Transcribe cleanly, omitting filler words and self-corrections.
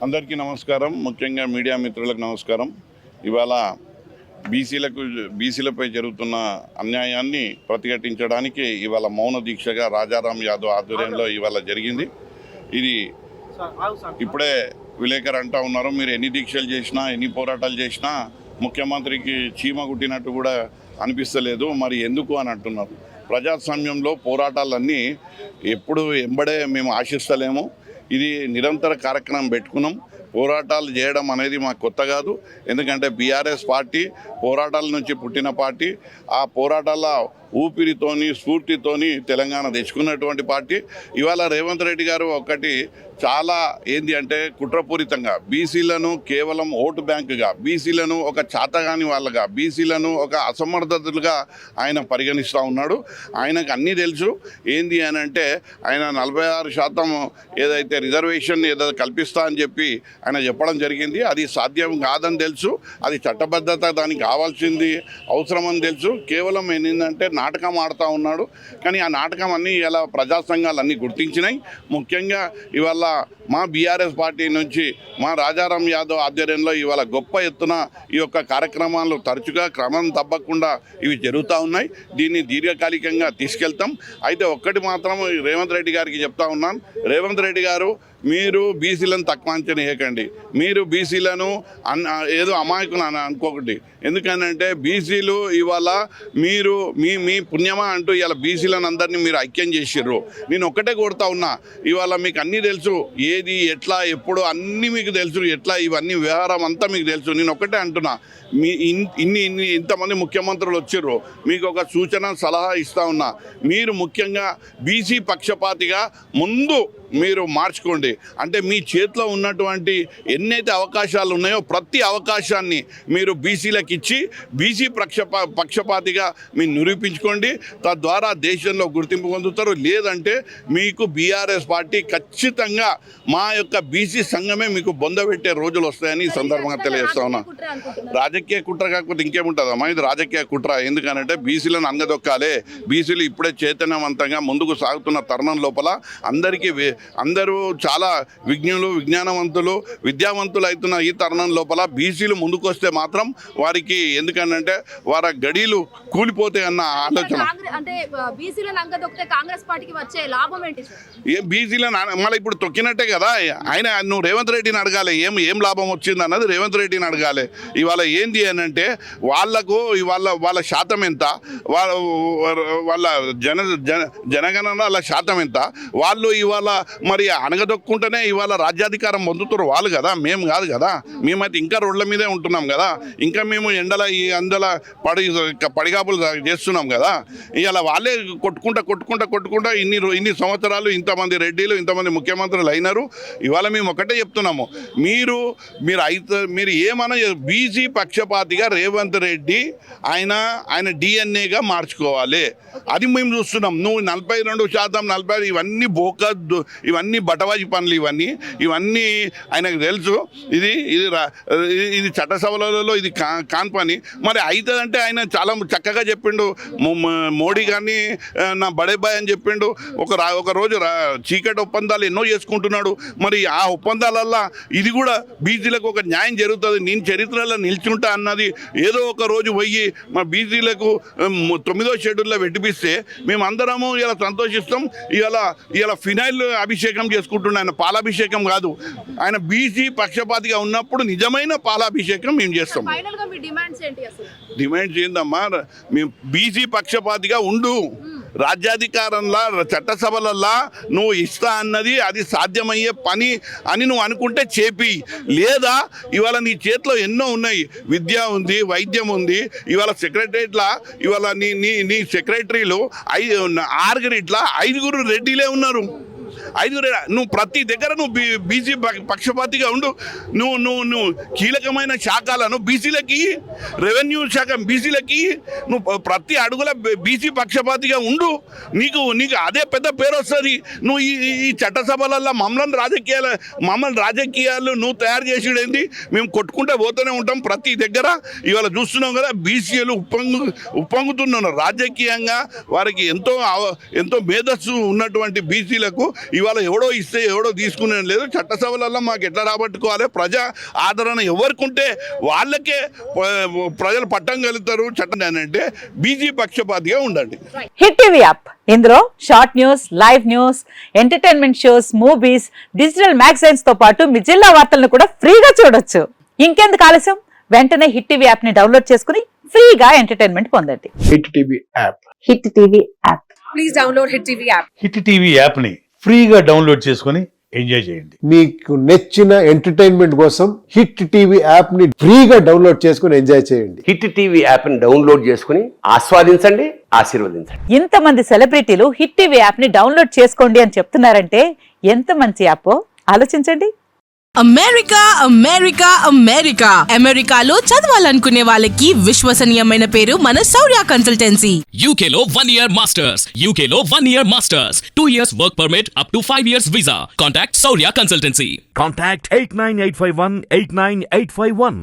అందరికీ నమస్కారం. ముఖ్యంగా మీడియా మిత్రులకు నమస్కారం. ఇవాళ బీసీలపై జరుగుతున్న అన్యాయాన్ని ప్రతిఘటించడానికి ఇవాళ మౌన దీక్షగా రాజారాం యాదవ్ ఆధ్వర్యంలో ఇవాళ జరిగింది. ఇది ఇప్పుడే విలేకరు అంటూ ఉన్నారు, మీరు ఎన్ని దీక్షలు చేసినా ఎన్ని పోరాటాలు చేసినా ముఖ్యమంత్రికి చీమ కుట్టినట్టు కూడా అనిపిస్తలేదు, మరి ఎందుకు అని అంటున్నారు. ప్రజాస్వామ్యంలో పోరాటాలన్నీ ఎప్పుడు ఎంబడే మేము ఆశిస్తలేము. ఇది నిరంతర కార్యక్రమం పెట్టుకున్నాం. పోరాటాలు చేయడం అనేది మాకు కొత్త కాదు. ఎందుకంటే బీఆర్ఎస్ పార్టీ పోరాటాల నుంచి పుట్టిన పార్టీ. ఆ పోరాటాల ఊపిరితోని స్ఫూర్తితోని తెలంగాణ తెచ్చుకున్నటువంటి పార్టీ. ఇవాళ రేవంత్ రెడ్డి గారు ఒకటి చాలా ఏంది అంటే కుట్రపూరితంగా బీసీలను కేవలం ఓటు బ్యాంకుగా, బీసీలను ఒక చాతగాని వాళ్ళగా, బీసీలను ఒక అసమర్థతలుగా ఆయన పరిగణిస్తూ ఉన్నాడు. ఆయనకు అన్నీ తెలుసు. ఏంది అని అంటే ఆయన 46% ఏదైతే రిజర్వేషన్ ఏదో కల్పిస్తా అని చెప్పి ఆయన చెప్పడం జరిగింది. అది సాధ్యం కాదని తెలుసు. అది చట్టబద్ధత దానికి కావాల్సింది అవసరమని తెలుసు. కేవలం ఏంటంటే నాటకం ఆడుతూ ఉన్నాడు. కానీ ఆ నాటకం అన్నీ ఇలా ప్రజా సంఘాలు అన్నీ గుర్తించినాయి. ముఖ్యంగా ఇవాళ మా బీఆర్ఎస్ పార్టీ నుంచి మా రాజారాం యాదవ్ ఆధ్వర్యంలో ఇవాళ గొప్ప ఎత్తున ఈ యొక్క కార్యక్రమాలు తరచుగా క్రమం తప్పకుండా ఇవి జరుగుతూ ఉన్నాయి. దీన్ని దీర్ఘకాలికంగా తీసుకెళ్తాం. అయితే ఒక్కటి మాత్రం రేవంత్ రెడ్డి గారికి చెప్తా ఉన్నాను, రేవంత్ రెడ్డి గారు మీరు బీసీలను తక్కువ అంచనా వేయకండి. మీరు బీసీలను ఏదో అమాయకులు అనుకోకండి. ఎందుకనంటే బీసీలు ఇవాళ మీరు మీ పుణ్యమా అంటూ ఇవాళ బీసీలను అందరినీ మీరు ఐక్యం చేసిర్రు. నేను ఒక్కటే కోరుతా ఉన్నా, ఇవాళ మీకు అన్నీ తెలుసు, ఏది ఎట్లా ఎప్పుడు అన్నీ మీకు తెలుసు, ఎట్లా ఇవన్నీ వ్యవహారం అంతా మీకు తెలుసు. నేను ఒక్కటే అంటున్నా, మీ ఇంతమంది ముఖ్యమంత్రులు వచ్చిర్రు, మీకు ఒక సూచన సలహా ఇస్తా ఉన్నా. మీరు ముఖ్యంగా బీసీ పక్షపాతిగా ముందు మీరు మార్చుకోండి. అంటే మీ చేతిలో ఉన్నటువంటి ఎన్నైతే అవకాశాలు ఉన్నాయో ప్రతి అవకాశాన్ని మీరు బీసీలకు ఇచ్చి బీసీ పక్షపాతిగా మీరు నిరూపించుకోండి. తద్వారా దేశంలో గుర్తింపు పొందుతారు. లేదంటే మీకు బీఆర్ఎస్ పార్టీ ఖచ్చితంగా మా యొక్క బీసీ సంఘమే మీకు బొందబెట్టే రోజులు వస్తాయని ఈ సందర్భంగా తెలియజేస్తా ఉన్నా. రాజకీయ కుట్ర కాకపోతే ఇంకేముంటుందమ్మా, ఇది రాజకీయ కుట్ర. ఎందుకనంటే బీసీలను అంగదొక్కాలి. బీసీలు ఇప్పుడే చైతన్యవంతంగా ముందుకు సాగుతున్న తరుణం లోపల అందరూ చాలా విజ్ఞానవంతులు విద్యావంతులు అవుతున్న ఈ తరుణం లోపల బీసీలు ముందుకు వస్తే మాత్రం వారికి ఎందుకంటే వారి గడీలు కూలిపోతాయన్న ఆలోచన. బీసీలను మళ్ళీ ఇప్పుడు తొక్కినట్టే కదా. ఆయన నువ్వు రేవంత్ రెడ్డిని అడగాలి, ఏం లాభం వచ్చింది అన్నది రేవంత్ రెడ్డిని అడగాలి. ఇవాళ ఏంది అని అంటే వాళ్ళ శాతం ఎంత, వాళ్ళ జనగణన వాళ్ళ శాతం ఎంత, వాళ్ళు ఇవాళ మరి అనగదొక్కుంటేనే ఇవాళ రాజ్యాధికారం పొందుతారు వాళ్ళు కదా, మేము కాదు కదా. మేమైతే ఇంకా రోడ్ల మీదే ఉంటున్నాం కదా, ఇంకా మేము ఈ అందల పడిగాపులు చేస్తున్నాం కదా. ఇవాళ వాళ్ళే కొట్టుకుంటా ఇన్ని సంవత్సరాలు ఇంతమంది రెడ్డిలు ఇంతమంది ముఖ్యమంత్రులు అయినారు. ఇవాళ మేము ఒకటే చెప్తున్నాము, మీరు ఏమన్నా బీసీ పక్షపాతిగా రేవంత్ రెడ్డి ఆయన డిఎన్ఏగా మార్చుకోవాలి. అది మేము చూస్తున్నాం. నువ్వు 42% 40 ఇవన్నీ ఇవన్నీ బటవాజీ పనులు, ఇవన్నీ ఆయనకు తెలుసు. ఇది చట్టసభలలో ఇది కాని పని. మరి అవుతుందంటే ఆయన చాలా చక్కగా చెప్పిండు. మోడీ గారిని నా బడేబాయ్ అని చెప్పిండు. ఒక రోజు చీకటి ఒప్పందాలు ఎన్నో చేసుకుంటున్నాడు. మరి ఆ ఒప్పందాలల్లో ఇది కూడా బీసీలకు ఒక న్యాయం జరుగుతుంది, నేను చరిత్రలో నిల్చుంటా అన్నది ఏదో ఒక రోజు పోయి మా బీసీలకు 9వ షెడ్యూల్లో పెట్టిపిస్తే మేమందరము ఇలా సంతోషిస్తాం. ఇలా ఫినాయిల్ అభిషేకం చేసుకుంటున్నాం. ఆయన పాలాభిషేకం కాదు, ఆయన బీసీ పక్షపాతిగా ఉన్నప్పుడు నిజమైన పాలాభిషేకం మేము చేస్తాం. డిమాండ్స్ ఏందమ్మా, మేము బీసీ పక్షపాతిగా ఉండు, రాజ్యాధికారంలో చట్టసభలల్లో నువ్వు ఇస్తా అన్నది అది సాధ్యమయ్యే పని అని నువ్వు అనుకుంటే చేపి. లేదా ఇవాళ నీ చేతిలో ఎన్నో ఉన్నాయి, విద్య ఉంది, వైద్యం ఉంది. ఇవాళ సెక్రటరియట్లో ఇవాళ నీ సెక్రటరీలు 5 రెడ్డిలే ఉన్నారు. 5 నువ్వు ప్రతి దగ్గర నువ్వు బీసీ పక్షపాతిగా ఉండు. నువ్వు కీలకమైన శాఖలను బీసీలకి, రెవెన్యూ శాఖ బీసీలకి, నువ్వు ప్రతి అడుగుల బీసీ పక్షపాతిగా ఉండు. నీకు అదే పెద్ద పేరు వస్తుంది. నువ్వు ఈ చట్టసభలలో మమ్మల్ని రాజకీయాలు నువ్వు తయారు చేసేదేంటి? మేము కొట్టుకుంటే పోతూనే ఉంటాం ప్రతి దగ్గర. ఇవాళ చూస్తున్నాం కదా, బీసీలు ఉప్పొంగుతున్నారు రాజకీయంగా. వారికి ఎంతో మేధస్సు ఉన్నటువంటి బీసీలకు ఇవాళ ఎవడో ఇస్తే ఎవడో తీసుకునే లేదు. చట్టసభలలో మాకు ఎట్లా రాబట్టుకోవాలి, ప్రజా ఆదరణ ఎవరికి ఉంటే వాళ్ళకే ప్రజలు పట్టం కలుగుతారు. చట్టం అంటే బీజీ పక్షపాతిగా ఉండండి. హిట్ టీవీ యాప్, ఇందులో short news, live news, entertainment shows, movies, digital magazines తో పాటు మీ జిల్లా వార్తలను కూడా ఫ్రీగా చూడొచ్చు. ఇంకెందుకు ఆలస్యం, వెంటనే హిట్ టీవీ యాప్ ని డౌన్లోడ్ చేసుకుని ఫ్రీగా ఎంటర్టైన్మెంట్ పొందండి. Hit TV app. Hit TV app. Please download hit TV app. Hit TV app ని ఫ్రీగా డౌన్లోడ్ చేసుకుని ఎంజాయ్ చేయండి. మీకు నచ్చిన ఎంటర్టైన్మెంట్ కోసం హిట్ టీవీ యాప్ ని ఫ్రీగా డౌన్లోడ్ చేసుకుని ఎంజాయ్ చేయండి. హిట్ టీవీ యాప్ ని డౌన్లోడ్ చేసుకుని ఆస్వాదించండి, ఆశీర్వదించండి. ఇంతమంది సెలబ్రిటీలు హిట్ టీవీ యాప్ ని డౌన్లోడ్ చేసుకోండి అని చెప్తున్నారంటే ఎంత మంచి యాప్ ఆలోచించండి. అమెరికా అమెరికా అమెరికా అమెరికాలో చదవాలనుకునే వాళ్ళకి విశ్వసనీయమైన పేరు మన శౌర్య కన్సల్టెన్సీ. UK లో 1 year masters. UK లో 1 year masters. 2 years work permit up to 5 years visa. Contact Saurya Consultancy. Contact 89851 89851.